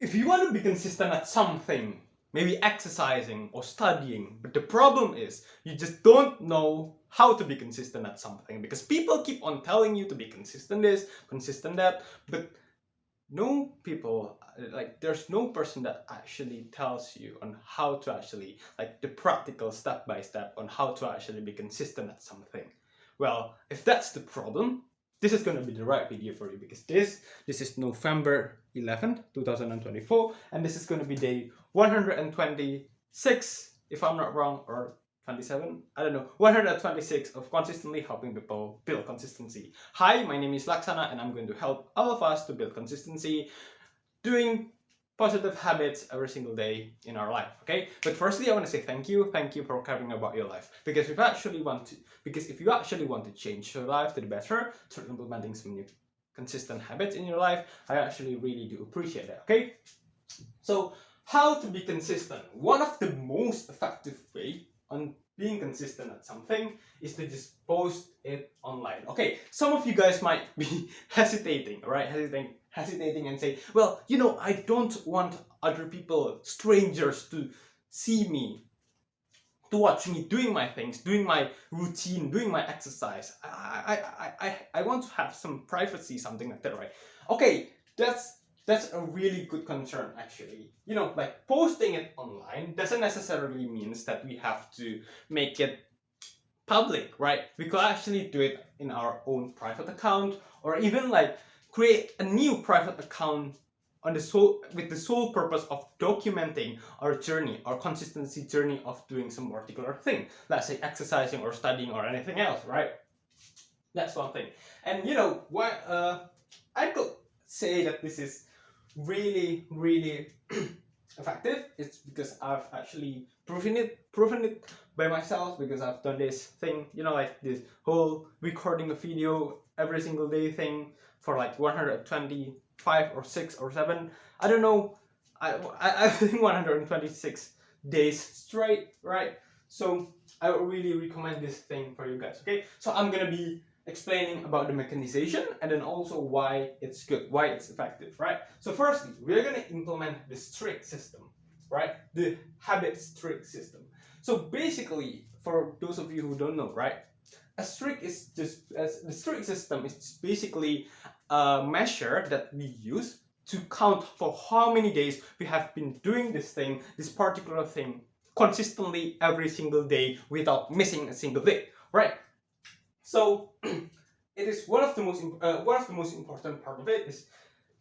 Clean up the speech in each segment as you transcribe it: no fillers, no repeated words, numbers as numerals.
if you want to be consistent at something, maybe exercising or studying, but the problem is you just don't know how to be consistent at something, because people keep on telling you to be consistent this, consistent that, but no people, like there's no person that actually tells you on how to actually, like the practical step by step on how to actually be consistent at something. Well, if that's the problem, this is going to be the right video for you, because this is November 11th 2024, and this is going to be day 126, if I'm not wrong, or 27, I don't know, 126 of consistently helping people build consistency. Hi, my name is Laksana, and I'm going to help all of us to build consistency doing positive habits every single day in our life. Okay, but firstly I want to say thank you for caring about your life, because if you actually want to change your life to the better through implementing some new consistent habits in your life, I actually really do appreciate it. Okay, so how to be consistent. One of the most effective way on being consistent at something is to just post it online. Okay, some of you guys might be hesitating, right? Hesitating and say, well, you know, I don't want other people, strangers, to see me, to watch me doing my things, doing my routine, doing my exercise. I want to have some privacy, something like that, right? Okay, that's a really good concern, actually. You know, like posting it online doesn't necessarily means that we have to make it public, right? We could actually do it in our own private account, or even like create a new private account on with the sole purpose of documenting our journey, our consistency journey of doing some particular thing. Let's say exercising or studying or anything else, right? That's one thing. And you know what? I could say that this is really effective. It's because I've actually proven it by myself, because I've done this thing, you know, like this whole recording a video every single day thing for like 125 or 6 or 7, I don't know, I think 126 days straight, right? So I would really recommend this thing for you guys. Okay, so I'm gonna be explaining about the mechanization, and then also why it's good, why it's effective, right? So firstly, we're going to implement the streak system, right? The habit streak system. So basically, for those of you who don't know, right, a streak is just, as the streak system is just basically a measure that we use to count for how many days we have been doing this thing, this particular thing, consistently every single day without missing a single day, right? So it is one of the most important part of it is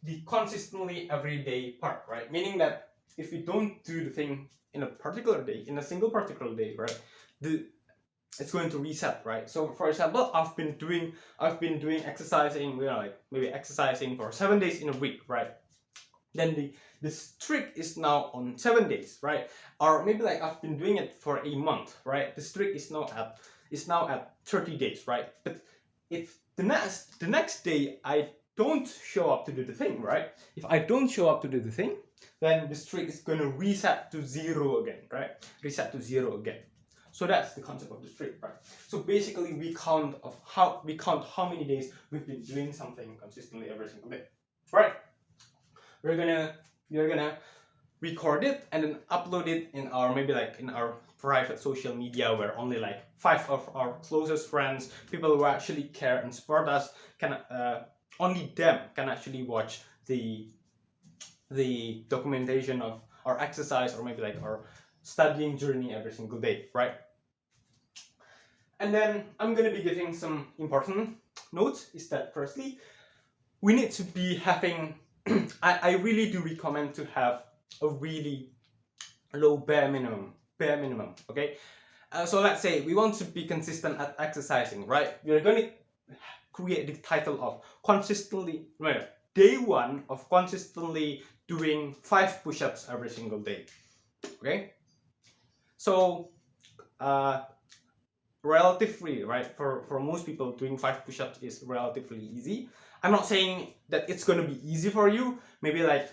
the consistently everyday part, right? Meaning that if we don't do the thing in a particular day, in a single particular day, right, it's going to reset, right? So for example, I've been doing exercising, you know, like maybe exercising for 7 days in a week, right? Then the streak is now on 7 days, right? Or maybe like I've been doing it for a month, right? The streak is now at 30 days, right? But if the next day I don't show up to do the thing, right? If I don't show up to do the thing, then the streak is going to reset to 0 again, right? Reset to 0 again. So that's the concept of the streak, right? So basically we count how many days we've been doing something consistently every single day, right? We're gonna record it and then upload it in our, maybe like in our private social media, where only like 5 of our closest friends, people who actually care and support us, can only them can actually watch the documentation of our exercise, or maybe like our studying journey every single day, right? And then I'm gonna be giving some important notes. Is that firstly, we need to be having I really do recommend to have a really low bare minimum, okay? So let's say we want to be consistent at exercising, right? We're going to create the title of consistently, day 1 of consistently doing 5 push-ups every single day, okay? So relatively, right, for most people, doing 5 push-ups is relatively easy. I'm not saying that it's going to be easy for you. Maybe like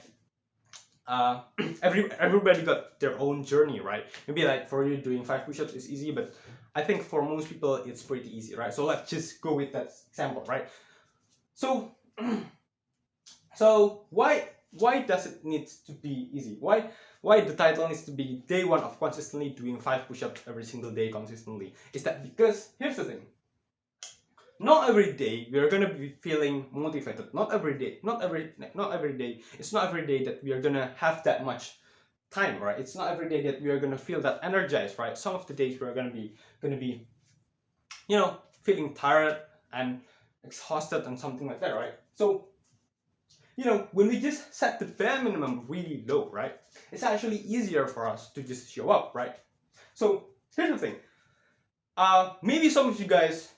everybody got their own journey, right? Maybe like for you, doing 5 push-ups is easy, but I think for most people it's pretty easy, right? So let's just go with that example, right? So so why why does it need to be easy? Why the title needs to be day one of consistently doing 5 push-ups every single day consistently? Is that because here's the thing. Not every day we are gonna be feeling motivated. Not every day. Not every day. It's not every day that we are gonna have that much time, right? It's not every day that we are gonna feel that energized, right? Some of the days we are gonna be feeling tired and exhausted and something like that, right? So when we just set the bare minimum really low, right, it's actually easier for us to just show up, right? So here's the thing. Maybe some of you guys,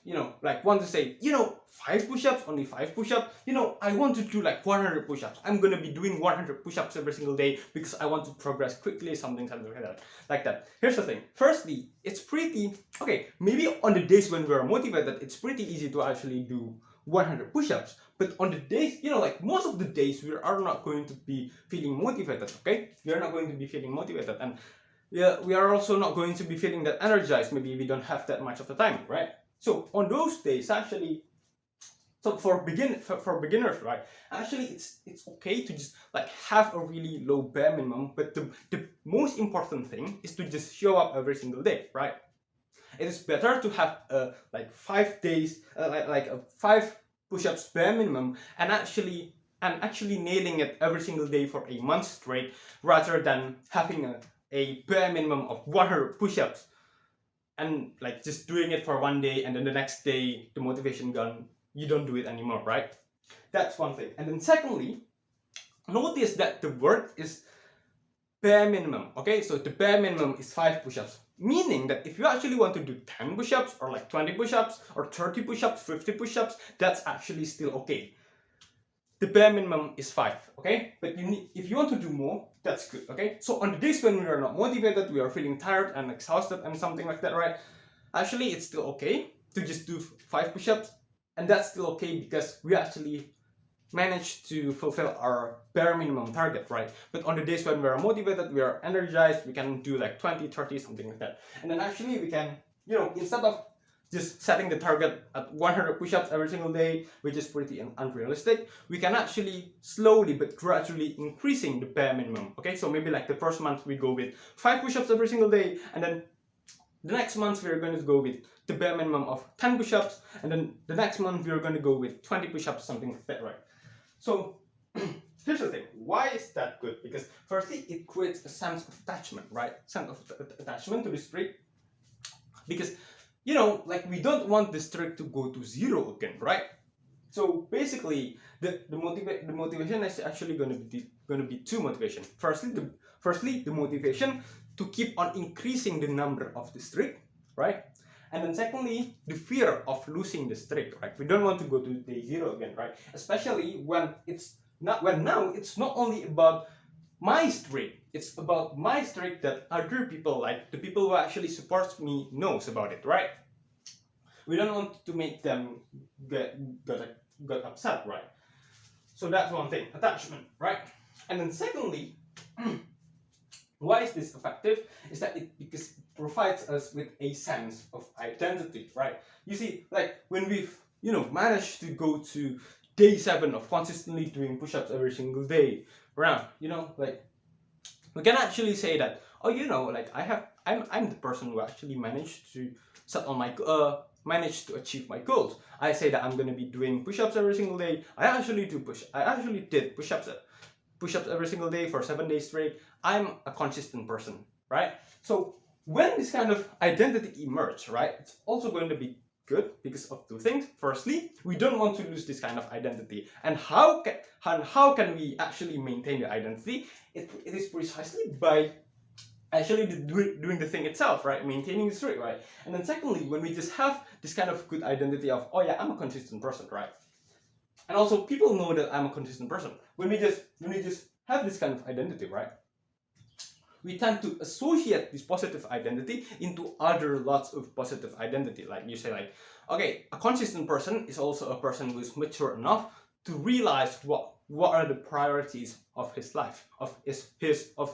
like want to say, 5 push-ups, only 5 push-ups. I want to do like 100 push-ups. I'm gonna be doing 100 push-ups every single day because I want to progress quickly, something like that. Here's the thing. Firstly, it's pretty okay. Maybe on the days when we're motivated, it's pretty easy to actually do 100 push-ups. But on the days, like most of the days, we are not going to be feeling motivated. Okay, we are not going to be feeling motivated, and yeah, we are also not going to be feeling that energized. Maybe we don't have that much of the time, right? So on those days, actually, so for beginners, right? Actually, it's okay to just like have a really low bare minimum, but the most important thing is to just show up every single day, right? It is better to have like 5 days, like a 5 push-ups bare minimum, and actually nailing it every single day for a month straight, rather than having a bare minimum of 100 push-ups and like just doing it for one day and then the next day the motivation gone, you don't do it anymore, right? That's one thing. And then secondly, notice that the word is bare minimum. Okay, so the bare minimum is 5 push-ups, meaning that if you actually want to do 10 push-ups or like 20 push-ups or 30 push-ups, 50 push-ups, that's actually still okay. The bare minimum is 5, okay? But if you want to do more, that's good, okay? So on the days when we are not motivated, we are feeling tired and exhausted and something like that, right? Actually, it's still okay to just do 5 push-ups, and that's still okay because we actually managed to fulfill our bare minimum target, right? But on the days when we are motivated, we are energized, we can do like 20, 30, something like that. And then actually we can, instead of just setting the target at 100 push-ups every single day, which is pretty unrealistic, we can actually slowly but gradually increasing the bare minimum. Okay, so maybe like the first month we go with 5 push-ups every single day, and then the next month we're going to go with the bare minimum of 10 push-ups, and then the next month we're going to go with 20 push-ups, something like that, right? So here's the thing. Why is that good? Because firstly, it creates a sense of attachment, right? Sense of attachment to the streak. Because like we don't want the streak to go to 0 again, right? So basically, the motivation is actually going to be two motivation. Firstly, the motivation to keep on increasing the number of the streak, right? And then secondly, the fear of losing the streak, right? We don't want to go to day 0 again, right? Especially when now it's not only about my streak, it's about my streak that other people, like the people who actually supports me, knows about it, right? We don't want to make them get upset, right? So that's one thing, attachment, right? And then secondly, why is this effective? Is that because it provides us with a sense of identity, right? You see, like when we've managed to go to day 7 of consistently doing push-ups every single day, around, like we can actually say that, oh, like I'm the person who actually managed to set on my managed to achieve my goals. I say that I'm gonna be doing push-ups every single day. I actually did push-ups every single day for 7 days straight. I'm a consistent person, right? So when this kind of identity emerges, right, it's also going to be good because of two things. Firstly, we don't want to lose this kind of identity. And how can we actually maintain the identity? It is precisely by actually doing the thing itself, right? Maintaining the streak, right? And then secondly, when we just have this kind of good identity of, oh yeah, I'm a consistent person, right? And also people know that I'm a consistent person. When we just have this kind of identity, right? We tend to associate this positive identity into other lots of positive identity. Like you say, like, okay, a consistent person is also a person who is mature enough to realize what are the priorities of his life, of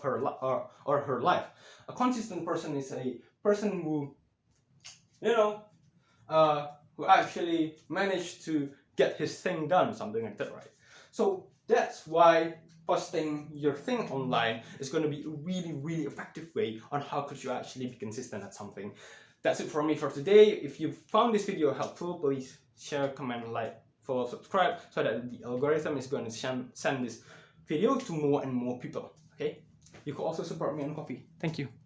her life. A consistent person is a person who, who actually managed to get his thing done, something like that, right? So that's why posting your thing online is going to be a really effective way on how could you actually be consistent at something. That's it for me for today. If you found this video helpful, please share, comment, like, follow, subscribe, so that the algorithm is going to send this video to more and more people. Okay, you can also support me on Ko-fi. Thank you.